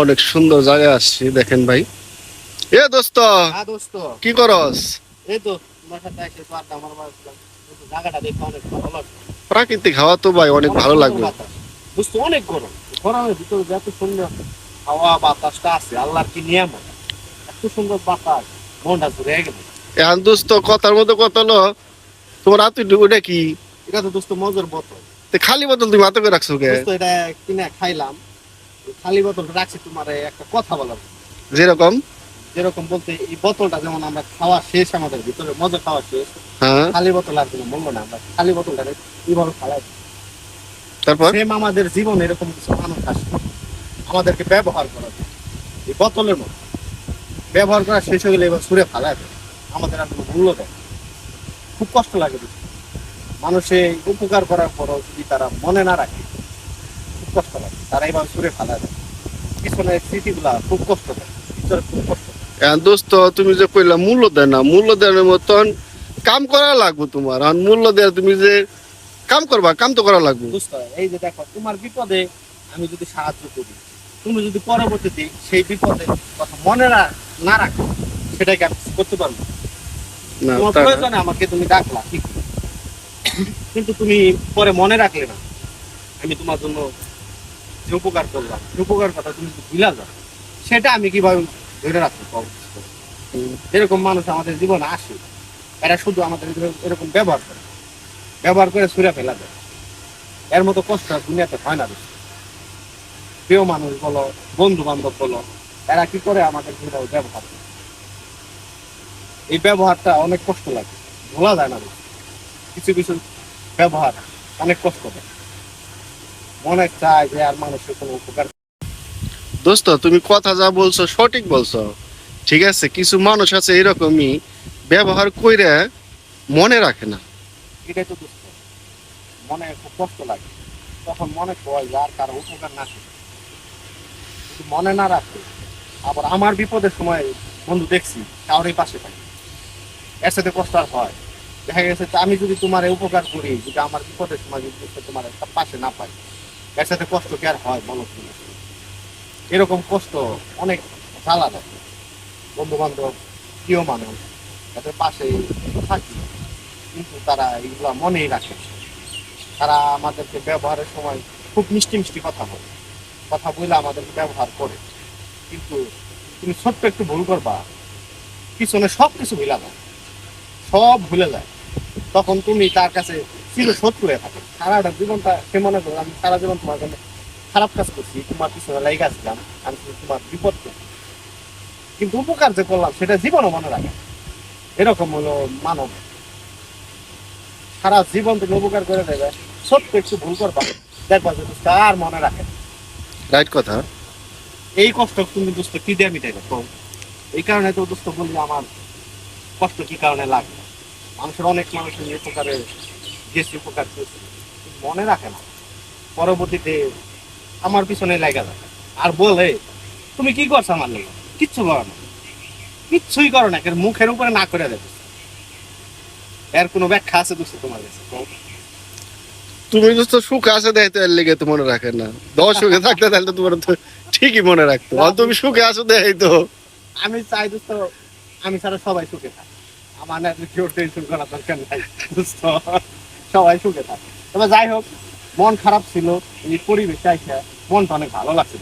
অনেক সুন্দর জায়গা আসছি দেখেন ভাই। এ দোস্ত, হ্যাঁ দোস্ত, কি করস? এই তো তোমার সাথে এসে তো আড্ডা মারবার আসলাম। কিন্তু জায়গাটা দেখতে অনেক ভালো লাগছে। প্রাকৃতিক হাওয়া তো ভাই অনেক অনেক ভালো সুন্দর লাগবে। বাতাস। দোস্ত অনেক গরম, গরমের ভিতরে যে এত সুন্দর হাওয়া বাতাসটা আছে, আল্লাহর কি নিয়ামত। এত সুন্দর বাতাস, মনটা ঘুরে গেল। এখন দোস্ত কথার মধ্যে কথা হলো, তোমার হাতে ওটা কি? এটা তো দোস্ত মজার বোতল। তে খালি বোতল তুমি হাতে করে রাখছো কে? দোস্ত এটা কিনে খাইলাম, এই খালি বোতলটা রাখছি তোমার একটা কথা বলার জন্য। যেরকম? যেরকম বলতে, এই বোতলটা যেমন আমরা খাওয়া শেষ, আমাদের ভিতরে মজা খাওয়া শেষ, হ্যাঁ, খালি বোতল আর কোনো মূল্য না। আমরা খালি বোতলটা কিভাবে খালাই, তারপর? সেম আমাদের জীবনে এরকম কিছু মানুষ আসে আমাদেরকে ব্যবহার করা যায়। এই বোতলের মতো ব্যবহার করা শেষ হয়ে গেলে এবার ছুঁড়ে ফেলায় দেয়, আমাদের আর কোনো মূল্য দেয় না। খুব কষ্ট লাগে বুঝতে। মানুষে উপকার করার পরও যদি তারা মনে না রাখে, খুব কষ্ট লাগে। তারা এবার ছুঁড়ে ফেলায় দেয়। পিছনের স্মৃতিগুলা খুব কষ্ট দেয়, ভিতরে খুব কষ্ট দেয়। এখন দোস্ত তুমি যে কইলা মূল্য দেয় না, মূল্য দেওয়ার মতন কাম করা লাগবে তোমার। আর মূল্য দেয় তুমি যে কাম করবা, কাম তো করা লাগবে। বুঝতে হয়, এই যে দেখো তোমার বিপদে আমি যদি সাহায্য করি, তুমি যদি পরবর্তীতে সেই বিপদে কথা মনে না রাখো, সেটাকে আমি কিছু করতে পারবো না। না তোমার তা না। প্রয়োজনে আমাকে তুমি ডাকলা ঠিক, কিন্তু তুমি পরে মনে রাখলে না আমি তোমার জন্য যে উপকার করলাম, সেই উপকার কথা তুমি যদি ভুলা যাও, সেটা আমি কিভাবে ধরে রাখতে পারবো? এরকম মানুষ আমাদের জীবনে আসে, এরা শুধু আমাদের এরকম ব্যবহার করে ছুঁড়ে ফেলা দেয়। এর মতো কষ্ট আর দুনিয়াতে হয় না। প্রিয় মানুষ বলো, বন্ধু বান্ধব বলো, এরা কি করে আমাদের জীবনে ব্যবহার করে। এই ব্যবহারটা অনেক কষ্ট লাগে, ভোলা যায় না। কিছু কিছু ব্যবহার অনেক কষ্ট দেয়, মনে চায় যে আর মানুষের কোনো উপকার। দোস্ত তুমি কথা যা বলছো সঠিক বলছো, ঠিক আছে। কিছু মানুষ আছে এরকমই, ব্যবহার কইরা মনে রাখে না। এটাই তো দুঃখ, মনে খুব কষ্ট লাগে। তখন মনে হয় যে আর কারো উপকার না করে, যদি মনে না রাখে। আবার আমার বিপদের সময় বন্ধু দেখছি কারোরই পাশে পাই, এর সাথে কষ্ট আর হয়। দেখা গেছে যে আমি যদি তোমার উপকার করি, যদি আমার বিপদের সময় যদি তোমার একটা পাশে না পাই, এর সাথে কষ্ট কি আর হয় বলো তুমি? এরকম কষ্ট অনেক জ্বালা দেয়। বন্ধু বান্ধব, প্রিয় মানুষ, তাদের পাশে থাকি, কিন্তু তারা এগুলো মনেই রাখে না। তারা আমাদেরকে ব্যবহারের সময় খুব মিষ্টি মিষ্টি কথা বলে, কথা বলে আমাদেরকে ব্যবহার করে, কিন্তু তুমি ছোট্ট একটু ভুল করবা, পিছনে সব কিছু ভুলে যায়, সব ভুলে যায়। তখন তুমি তার কাছে চির শত্রু হয়ে থাকে সারাটা জীবনটা। সে মনে করো আমি সারা জীবন তোমার জন্য খারাপ কাজ করছি, তোমার পিছনে লেগে আসলাম, আমি শুধু তোমার বিপদ করছি, কিন্তু উপকার যে করলাম সেটা জীবনও মনে রাখে না। এরকম হলো মানব, সারা জীবন তুমি উপকার করে দেবে, ছোট্ট একটু ভুল করবা, দেখবা যে তার মনে রাখে না। রাইট কথা। এই কষ্ট তুমি দোস্ত কি দিয়ে মিটাইবে তো? এই কারণে তো দোস্ত বলি আমার কষ্ট কি কারণে লাগে। মানুষের অনেক মানুষের এই উপকারে গেছি, উপকার করেছি, কিন্তু মনে রাখে না। পরবর্তীতে আমার পিছনে লাগা যায় আর বলে তুমি কি করছো আমার লেগে? কিচ্ছু করো না, কিচ্ছুই করো না, এর মুখের উপরে না করে দেবে। এর কোনো ব্যাখ্যা আছে দোস্ত তোমার কাছে তো? তুমি দোস্ত সুখে আছে দেখতে এর লেগে তো মনে রাখে না। দশ সুখে থাকতে তাহলে তো তোমার তো ঠিকই মনে রাখতো। আর তুমি সুখে আছো দেখাই তো। আমি চাই দোস্ত আমি ছাড়া সবাই সুখে থাকে, আমার না কেউ টেনশন করার দরকার নাই দোস্ত, সবাই সুখে থাকে। তবে যাই হোক, মন খারাপ ছিল, এই পরিবেশে আইসা মনটা অনেক ভালো লাগছে।